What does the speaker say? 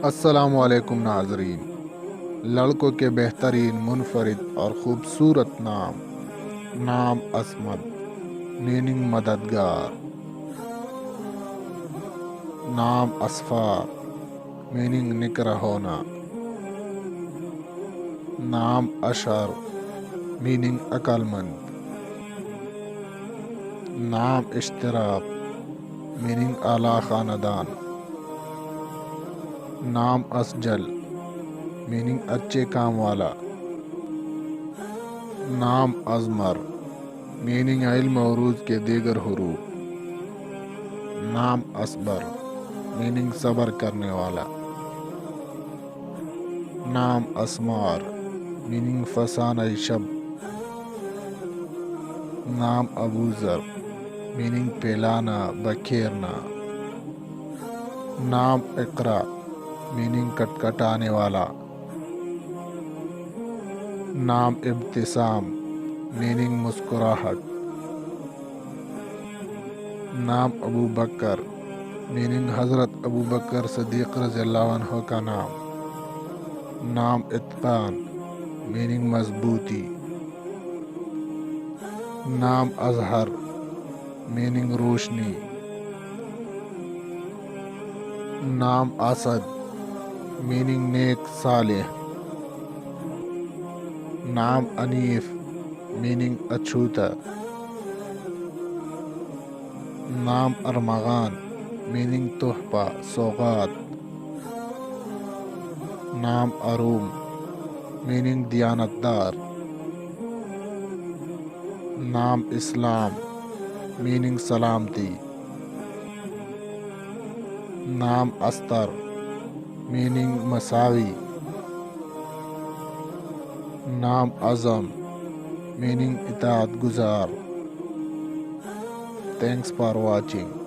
السلام علیکم ناظرین، لڑکوں کے بہترین منفرد اور خوبصورت نام عصمت میننگ مددگار، نام اسفار میننگ نکرہ ہونا، نام اشر میننگ عقل مند، نام اشتراک میننگ اعلیٰ خاندان، نام اسجل میننگ اچھے کام والا، نام ازمر میننگ علم و عروج کے دیگر حروف، نام اصبر میننگ صبر کرنے والا، نام اسمار میننگ فسانہ شب، نام ابوذر میننگ پھیلانا بکھیرنا، نام اقرا میننگ کٹکھٹانے والا، نام ابتسام میننگ مسکراہٹ، نام ابو بکر میننگ حضرت ابو بکر صدیق رضی اللہ عنہ کا نام اتقان میننگ مضبوطی، نام اظہر میننگ روشنی، نام اسد میننگ نیک صالح، نام انیف میننگ اچھوتا، نام ارمغان میننگ تحفہ سوغات، نام اروم میننگ دیانتدار، نام اسلام میننگ سلامتی، نام استر میننگ مساوی، نام اعظم میننگ اطاعت گزار. Thanks for watching.